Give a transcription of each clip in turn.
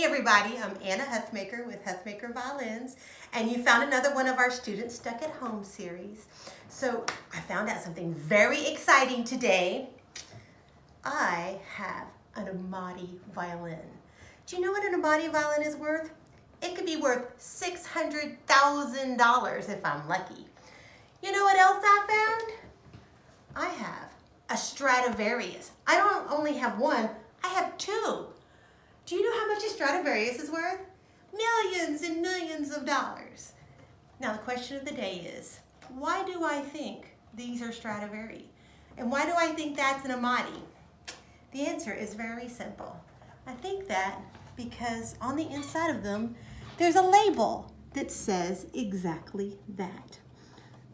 Hey everybody, I'm Anna Huthmaker with Huthmaker Violins, and you found another one of our Students Stuck at Home series. So I found out something very exciting today. I have an Amati violin. Do you know what an Amati violin is worth? It could be worth $600,000 if I'm lucky. You know what else I found? I have a Stradivarius. I don't only have one, I have two. Do you know how much a Stradivarius is worth? Millions and millions of dollars. Now the question of the day is, why do I think these are Stradivari? And why do I think that's an Amati? The answer is very simple. I think that because on the inside of them, there's a label that says exactly that.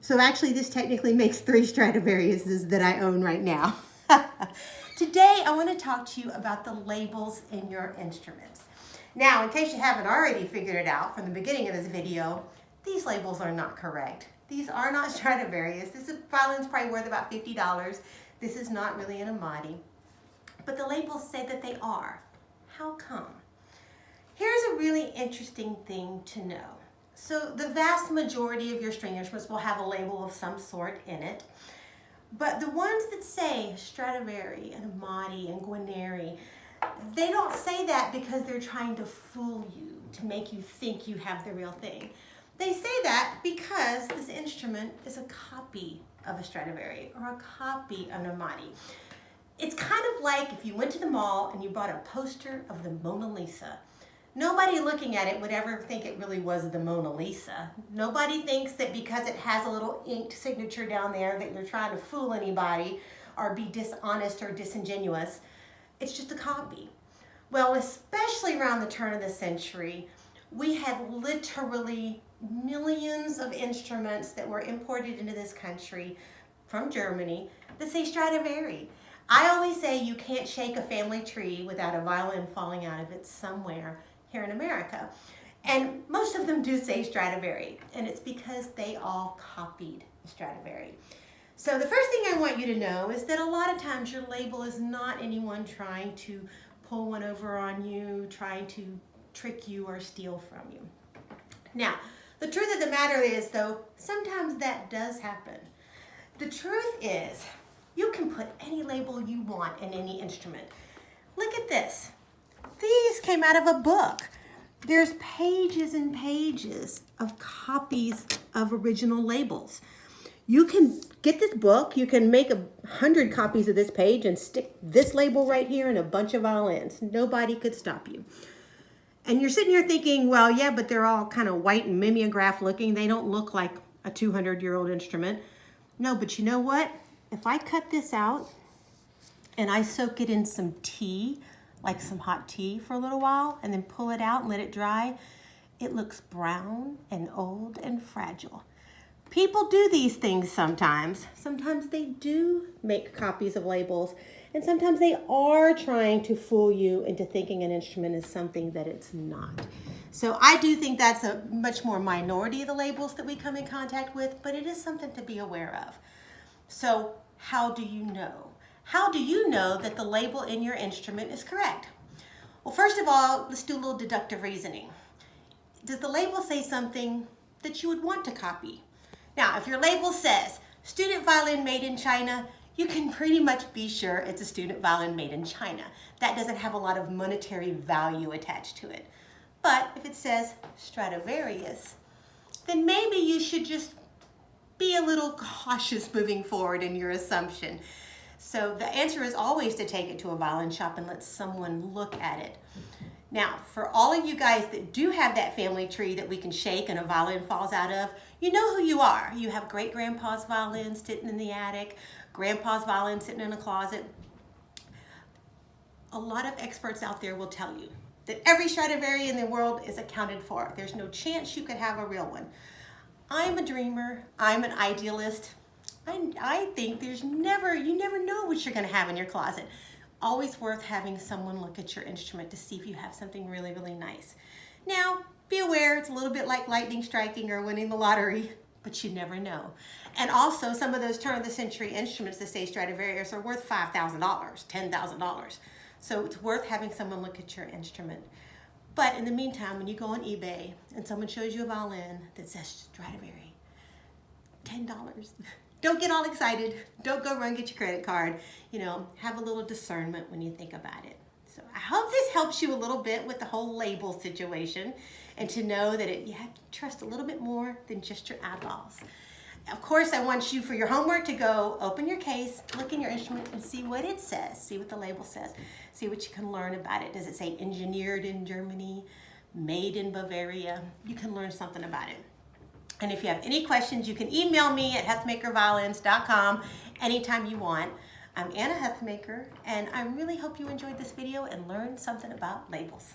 So actually this technically makes 3 Stradivariuses that I own right now. Today I want to talk to you about the labels in your instruments. Now, in case you haven't already figured it out from the beginning of this video, these labels are not correct. These are not Stradivarius. This violin's probably worth about $50. This is not really an Amati. But the labels say that they are. How come? Here's a really interesting thing to know. So the vast majority of your string instruments will have a label of some sort in it. But the ones that say Stradivari and Amati and Guarneri, they don't say that because they're trying to fool you, to make you think you have the real thing. They say that because this instrument is a copy of a Stradivari or a copy of an Amati. It's kind of like if you went to the mall and you bought a poster of the Mona Lisa. Nobody looking at it would ever think it really was the Mona Lisa. Nobody thinks that because it has a little inked signature down there that you're trying to fool anybody or be dishonest or disingenuous. It's just a copy. Well, especially around the turn of the century, we had literally millions of instruments that were imported into this country from Germany that say Stradivari. I always say you can't shake a family tree without a violin falling out of it somewhere here in America. And most of them do say Stradivari, and it's because they all copied Stradivari. So the first thing I want you to know is that a lot of times your label is not anyone trying to pull one over on you, trying to trick you or steal from you. Now, the truth of the matter is though, sometimes that does happen. The truth is, you can put any label you want in any instrument. Look at this. These came out of a book. There's pages and pages of copies of original labels. You can get this book, you can make 100 copies of this page and stick this label right here in a bunch of violins. Nobody could stop you. And you're sitting here thinking, well, yeah, but they're all kind of white and mimeograph looking. They don't look like a 200-year-old instrument. No, but you know what? If I cut this out and I soak it in some tea, like some hot tea for a little while, and then pull it out and let it dry, it looks brown and old and fragile. People do these things sometimes. Sometimes they do make copies of labels, and sometimes they are trying to fool you into thinking an instrument is something that it's not. So I do think that's a much more minority of the labels that we come in contact with, but it is something to be aware of. So how do you know? How do you know that the label in your instrument is correct? Well, first of all, let's do a little deductive reasoning. Does the label say something that you would want to copy? Now, if your label says student violin made in China, you can pretty much be sure it's a student violin made in China. That doesn't have a lot of monetary value attached to it. But if it says Stradivarius, then maybe you should just be a little cautious moving forward in your assumption. So the answer is always to take it to a violin shop and let someone look at it. Now, for all of you guys that do have that family tree that we can shake and a violin falls out of, you know who you are. You have great-grandpa's violin sitting in the attic, grandpa's violin sitting in a closet. A lot of experts out there will tell you that every Stradivari in the world is accounted for. There's no chance you could have a real one. I'm a dreamer. I'm an idealist. I think you never know what you're going to have in your closet. Always worth having someone look at your instrument to see if you have something really, really nice. Now, be aware, it's a little bit like lightning striking or winning the lottery, but you never know. And also, some of those turn-of-the-century instruments that say Stradivarius are worth $5,000, $10,000. So it's worth having someone look at your instrument. But in the meantime, when you go on eBay and someone shows you a violin that says Stradivari, $10. Don't get all excited. Don't go run get your credit card. You know, have a little discernment when you think about it. So I hope this helps you a little bit with the whole label situation and to know that you have to trust a little bit more than just your eyeballs. Of course, I want you for your homework to go open your case, look in your instrument and see what it says. See what the label says. See what you can learn about it. Does it say engineered in Germany, made in Bavaria? You can learn something about it. And if you have any questions, you can email me at huthmakerviolins.com anytime you want. I'm Anna Huthmaker, and I really hope you enjoyed this video and learned something about labels.